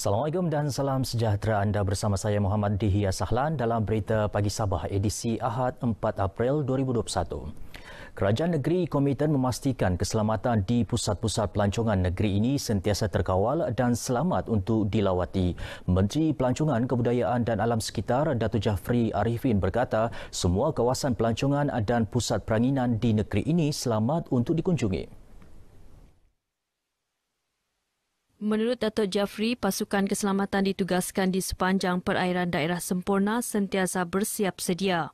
Assalamualaikum dan salam sejahtera. Anda bersama saya Muhammad Dihya Sahlan dalam Berita Pagi Sabah edisi Ahad 4 April 2021. Kerajaan negeri komited memastikan keselamatan di pusat-pusat pelancongan negeri ini sentiasa terkawal dan selamat untuk dilawati. Menteri Pelancongan, Kebudayaan dan Alam Sekitar Datuk Jafri Arifin berkata semua kawasan pelancongan dan pusat peranginan di negeri ini selamat untuk dikunjungi. Menurut Datuk Jafri, pasukan keselamatan ditugaskan di sepanjang perairan daerah sempurna sentiasa bersiap sedia.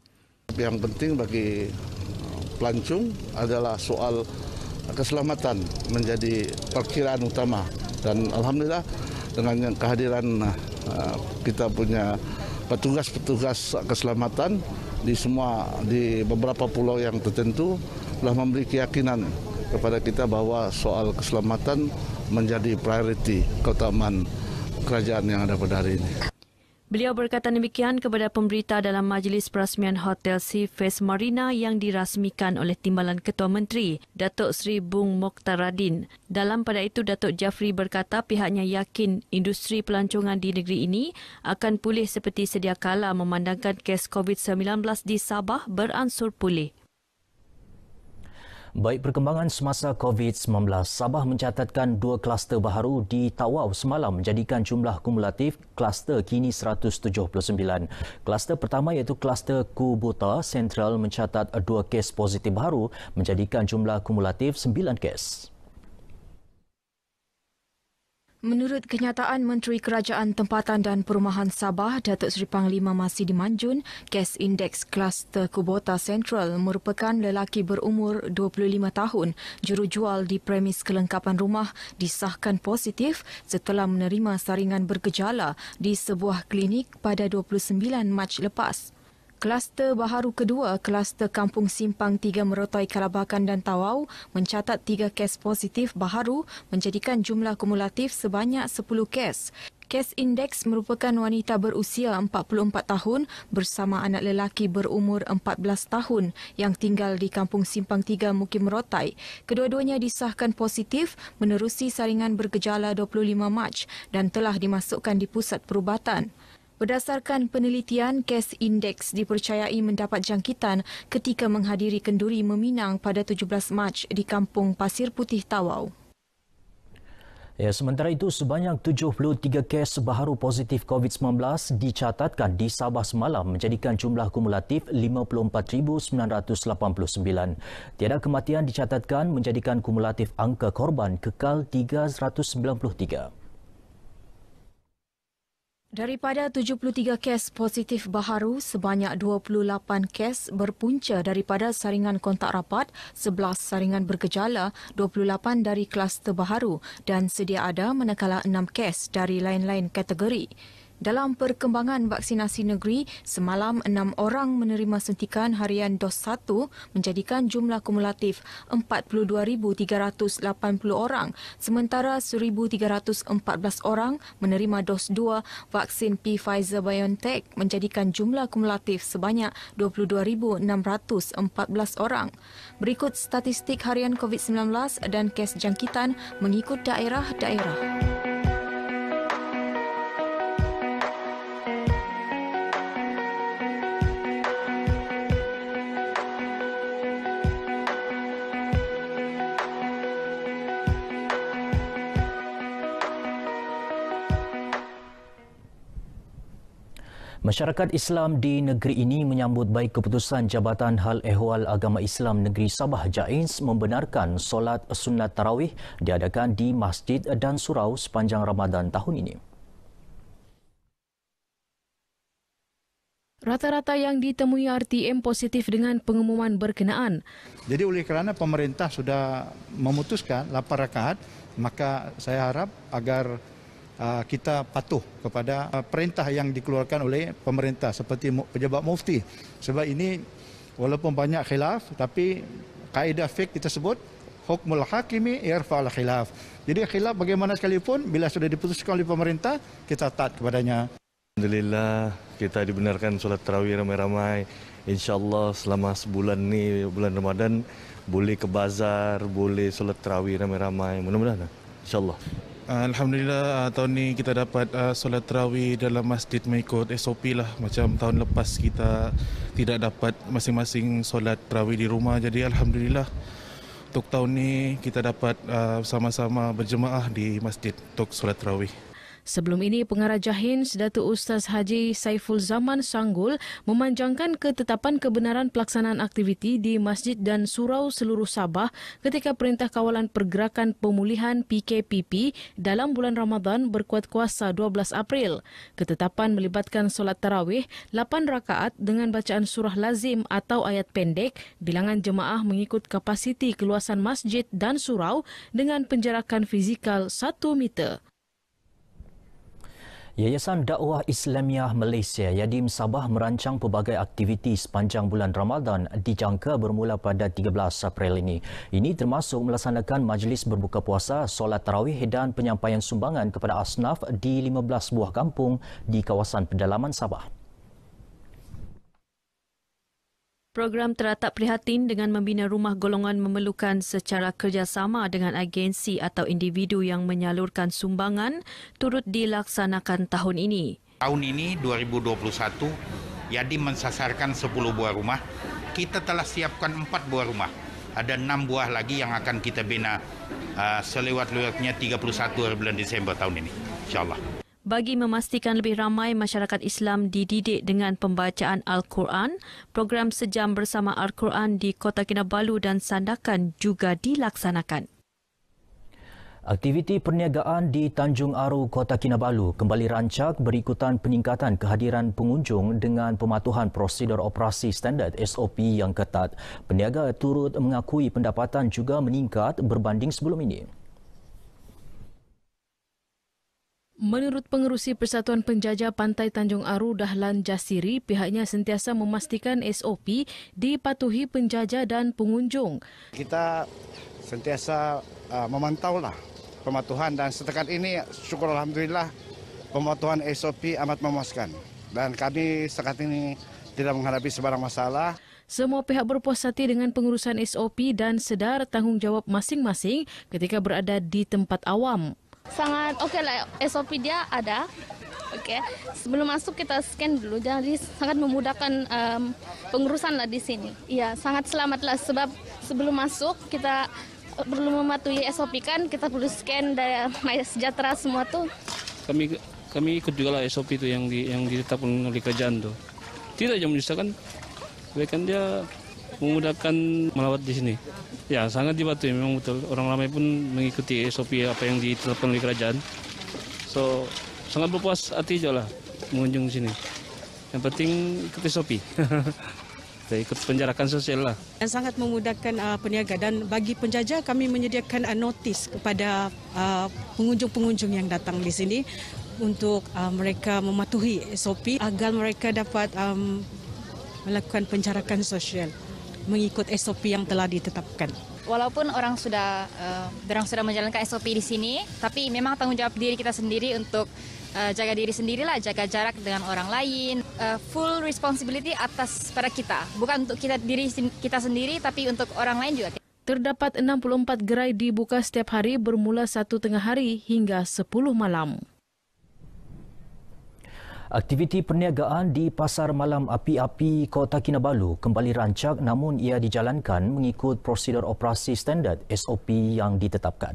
Yang penting bagi pelancong adalah soal keselamatan menjadi perkiraan utama. Dan Alhamdulillah dengan kehadiran kita punya petugas-petugas keselamatan di beberapa pulau yang tertentu telah memberi keyakinan kepada kita bahwa soal keselamatan menjadi prioriti keutamaan kerajaan yang ada pada hari ini. Beliau berkata demikian kepada pemberita dalam majlis perasmian Hotel Sea Face Marina yang dirasmikan oleh Timbalan Ketua Menteri, Datuk Seri Bung Mokhtar Radin. Dalam pada itu, Datuk Jafri berkata pihaknya yakin industri pelancongan di negeri ini akan pulih seperti sedia kala memandangkan kes COVID-19 di Sabah beransur pulih. Baik perkembangan semasa COVID-19, Sabah mencatatkan 2 kluster baharu di Tawau semalam menjadikan jumlah kumulatif kluster kini 179. Kluster pertama iaitu kluster Kubota Central mencatat 2 kes positif baharu menjadikan jumlah kumulatif 9 kes. Menurut kenyataan Menteri Kerajaan Tempatan dan Perumahan Sabah, Datuk Seri Panglima Masidi Manjun, kes indeks kluster Kubota Central merupakan lelaki berumur 25 tahun, jurujual di premis kelengkapan rumah disahkan positif setelah menerima saringan bergejala di sebuah klinik pada 29 Mac lepas. Kluster baharu kedua, kluster Kampung Simpang 3 Merotai Kalabakan dan Tawau mencatat 3 kes positif baharu menjadikan jumlah kumulatif sebanyak 10 kes. Kes indeks merupakan wanita berusia 44 tahun bersama anak lelaki berumur 14 tahun yang tinggal di Kampung Simpang 3 Mukim Merotai. Kedua-duanya disahkan positif menerusi saringan bergejala 25 Mac dan telah dimasukkan di pusat perubatan. Berdasarkan penelitian, kes indeks dipercayai mendapat jangkitan ketika menghadiri kenduri meminang pada 17 Mac di Kampung Pasir Putih Tawau. Sementara itu, sebanyak 73 kes baharu positif COVID-19 dicatatkan di Sabah semalam menjadikan jumlah kumulatif 54,989. Tiada kematian dicatatkan menjadikan kumulatif angka korban kekal 393. Daripada 73 kes positif baharu, sebanyak 28 kes berpunca daripada saringan kontak rapat, 11 saringan bergejala, 28 dari kluster baharu dan sedia ada manakala 6 kes dari lain-lain kategori. Dalam perkembangan vaksinasi negeri, semalam 6 orang menerima suntikan harian dos 1 menjadikan jumlah kumulatif 42,380 orang, sementara 1,314 orang menerima dos 2 vaksin Pfizer-BioNTech menjadikan jumlah kumulatif sebanyak 22,614 orang. Berikut statistik harian COVID-19 dan kes jangkitan mengikut daerah-daerah. Masyarakat Islam di negeri ini menyambut baik keputusan Jabatan Hal Ehwal Agama Islam Negeri Sabah JAINS membenarkan solat sunat tarawih diadakan di masjid dan surau sepanjang Ramadan tahun ini. Rata-rata yang ditemui RTM positif dengan pengumuman berkenaan. Jadi oleh kerana pemerintah sudah memutuskan 8 rakaat, maka saya harap agar kita patuh kepada perintah yang dikeluarkan oleh pemerintah seperti pejabat mufti. Sebab ini walaupun banyak khilaf, tapi kaedah fiqh kita sebut hukmul hakimi yarfa'ul khilaf. Jadi khilaf bagaimana sekalipun bila sudah diputuskan oleh pemerintah, kita taat kepadanya. Alhamdulillah kita dibenarkan solat tarawih ramai-ramai. InsyaAllah selama sebulan ni, bulan Ramadan, boleh ke bazar, boleh solat tarawih ramai-ramai. Mudah-mudahan. InsyaAllah. Alhamdulillah tahun ni kita dapat solat tarawih dalam masjid mengikut SOP lah. Macam tahun lepas kita tidak dapat masing-masing solat tarawih di rumah. Jadi Alhamdulillah untuk tahun ni kita dapat sama-sama berjemaah di masjid untuk solat tarawih. Sebelum ini, Pengarah Jahins Datuk Ustaz Haji Saiful Zaman Sanggul memanjangkan ketetapan kebenaran pelaksanaan aktiviti di masjid dan surau seluruh Sabah ketika Perintah Kawalan Pergerakan Pemulihan PKPP dalam bulan Ramadan berkuat kuasa 12 April. Ketetapan melibatkan solat tarawih 8 rakaat dengan bacaan surah lazim atau ayat pendek, bilangan jemaah mengikut kapasiti keluasan masjid dan surau dengan penjarakan fizikal 1 meter. Yayasan Dakwah Islamiah Malaysia Yadim Sabah merancang pelbagai aktiviti sepanjang bulan Ramadan dijangka bermula pada 13 April ini. Ini termasuk melaksanakan majlis berbuka puasa, solat tarawih dan penyampaian sumbangan kepada asnaf di 15 buah kampung di kawasan pedalaman Sabah. Program teratak prihatin dengan membina rumah golongan memerlukan secara kerjasama dengan agensi atau individu yang menyalurkan sumbangan turut dilaksanakan tahun ini. Tahun ini 2021, Yadim mensasarkan 10 buah rumah. Kita telah siapkan 4 buah rumah. Ada 6 buah lagi yang akan kita bina selewat-lewatnya 31 bulan Disember tahun ini, insyaAllah. Bagi memastikan lebih ramai masyarakat Islam dididik dengan pembacaan Al-Quran, program Sejam Bersama Al-Quran di Kota Kinabalu dan Sandakan juga dilaksanakan. Aktiviti perniagaan di Tanjung Aru, Kota Kinabalu kembali rancak berikutan peningkatan kehadiran pengunjung dengan pematuhan prosedur operasi standard SOP yang ketat. Peniaga turut mengakui pendapatan juga meningkat berbanding sebelum ini. Menurut Pengerusi Persatuan Penjajah Pantai Tanjung Aru Dahlan Jasiri, pihaknya sentiasa memastikan SOP dipatuhi penjajah dan pengunjung. Kita sentiasa memantaulah pematuhan dan setakat ini syukur Alhamdulillah pematuhan SOP amat memuaskan dan kami setakat ini tidak menghadapi sebarang masalah. Semua pihak berpuas hati dengan pengurusan SOP dan sedar tanggungjawab masing-masing ketika berada di tempat awam. Sangat okey lah, SOP dia ada. Okey, sebelum masuk kita scan dulu, jadi sangat memudahkan pengurusan lah di sini. Ya, sangat selamat lah sebab sebelum masuk kita perlu mematuhi SOP kan, kita perlu scan dari Maya Sejahtera semua tu. Kami ikut juga lah SOP itu yang ditetapkan oleh kerajaan tu. Tidak aja menyusahkan, bahkan dia memudahkan melawat di sini. Ya, sangat dipatuhi memang betul. Orang ramai pun mengikuti SOP apa yang ditetapkan oleh kerajaan. So, sangat berpuas hati je lah mengunjung di sini. Yang penting ikut SOP. Kita ikut penjarakan sosial lah. Sangat memudahkan peniaga dan bagi penjajah kami menyediakan notis kepada pengunjung-pengunjung yang datang di sini untuk mereka mematuhi SOP agar mereka dapat melakukan penjarakan sosial mengikut SOP yang telah ditetapkan. Walaupun orang sudah menjalankan SOP di sini, tapi memang tanggungjawab diri kita sendiri untuk jaga diri sendirilah, jaga jarak dengan orang lain. Full responsibility atas pada kita, bukan untuk diri kita sendiri, tapi untuk orang lain juga. Terdapat 64 gerai dibuka setiap hari bermula 1 tengah hari hingga 10 malam. Aktiviti perniagaan di Pasar Malam Api-Api Kota Kinabalu kembali rancak namun ia dijalankan mengikut prosedur operasi standard SOP yang ditetapkan.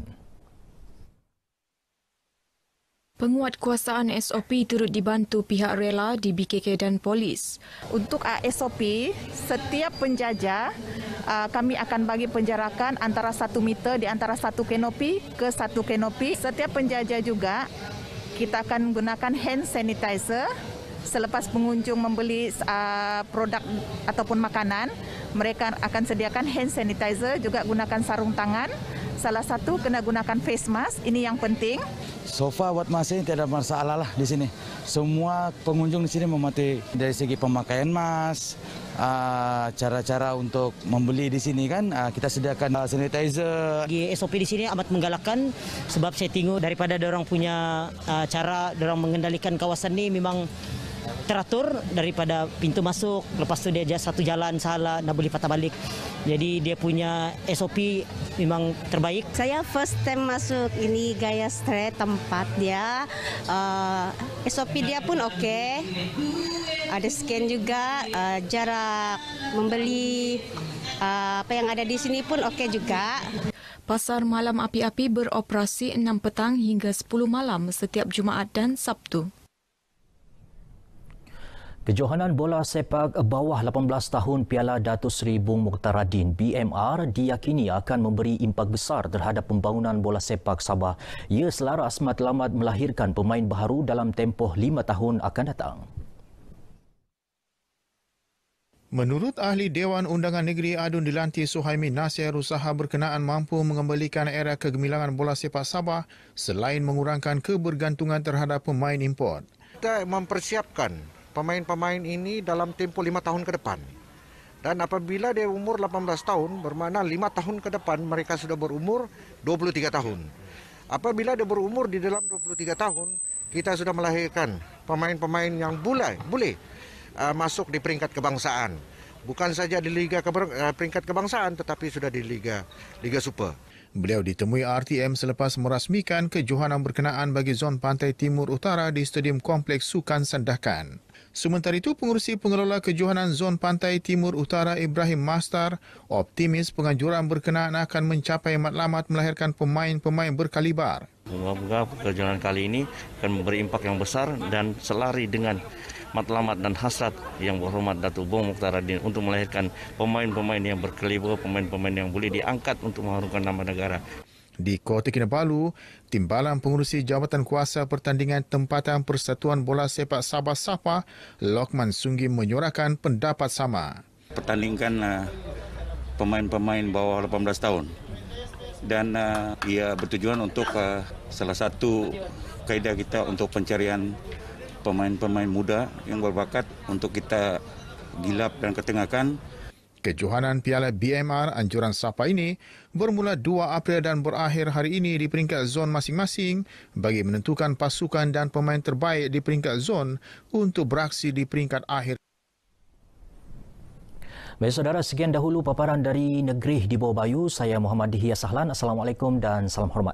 Penguatkuasaan SOP turut dibantu pihak rela di BKK dan polis. Untuk SOP, setiap penjajah kami akan bagi penjarakan antara 1 meter di antara 1 kanopi ke 1 kanopi. Setiap penjajah juga kita akan gunakan hand sanitizer. Selepas pengunjung membeli produk ataupun makanan, mereka akan sediakan hand sanitizer, juga gunakan sarung tangan. Salah satu kena gunakan face mask, ini yang penting. So far buat masa ini tidak ada masalah lah di sini. Semua pengunjung di sini mematuhi dari segi pemakaian mask, cara-cara untuk membeli di sini kan kita sediakan sanitizer. SOP di sini amat menggalakkan sebab saya tengok daripada dorang punya cara dorang mengendalikan kawasan ini memang teratur daripada pintu masuk, lepas tu dia satu jalan salah, nak boleh patah balik. Jadi dia punya SOP memang terbaik. Saya first time masuk ini gaya straight tempat dia. SOP dia pun okey. Ada scan juga, jarak membeli apa yang ada di sini pun okey juga. Pasar Malam Api-Api beroperasi 6 petang hingga 10 malam setiap Jumaat dan Sabtu. Kejohanan bola sepak bawah 18 tahun Piala Datuk Seri Bung Mokhtaradin BMR diyakini akan memberi impak besar terhadap pembangunan bola sepak Sabah. Ia selaras matlamat melahirkan pemain baharu dalam tempoh 5 tahun akan datang. Menurut ahli Dewan Undangan Negeri Adun Dilanti Suhaimi Nasir, usaha berkenaan mampu mengembalikan era kegemilangan bola sepak Sabah selain mengurangkan kebergantungan terhadap pemain import. Kita mempersiapkan pemain-pemain ini dalam tempoh 5 tahun ke depan. Dan apabila dia umur 18 tahun, bermakna 5 tahun ke depan mereka sudah berumur 23 tahun. Apabila dia berumur di dalam 23 tahun, kita sudah melahirkan pemain-pemain yang boleh masuk di peringkat kebangsaan. Bukan saja di Liga peringkat kebangsaan tetapi sudah di Liga Super. Beliau ditemui RTM selepas merasmikan kejohanan berkenaan bagi zon Pantai Timur Utara di Stadium Kompleks Sukan Sandakan. Sementara itu, pengerusi pengelola kejohanan zon Pantai Timur Utara Ibrahim Mastar optimis penganjuran berkenaan akan mencapai matlamat melahirkan pemain-pemain berkalibar. Semoga kejohanan kali ini akan memberi impak yang besar dan selari dengan matlamat dan hasrat yang berhormat Datuk Bung Mokhtaradin untuk melahirkan pemain-pemain yang berkaliber, pemain-pemain yang boleh diangkat untuk mengharumkan nama negara. Di Kota Kinabalu, Timbalan Pengurusi Jabatan Kuasa Pertandingan Tempatan Persatuan Bola Sepak Sabah SAPA, Lokman Sunggi menyuarakan pendapat sama. Pertandingkan pemain-pemain bawah 18 tahun dan ia bertujuan untuk salah satu kaedah kita untuk pencarian pemain-pemain muda yang berbakat untuk kita gilap dan ketengahkan. Kejohanan Piala BMR Anjuran SAPA ini bermula 2 April dan berakhir hari ini di peringkat zon masing-masing bagi menentukan pasukan dan pemain terbaik di peringkat zon untuk beraksi di peringkat akhir. Baik saudara, sekian dahulu paparan dari Negeri di Bawah Bayu. Saya Muhammad Dihya Sahlan. Assalamualaikum dan salam hormat.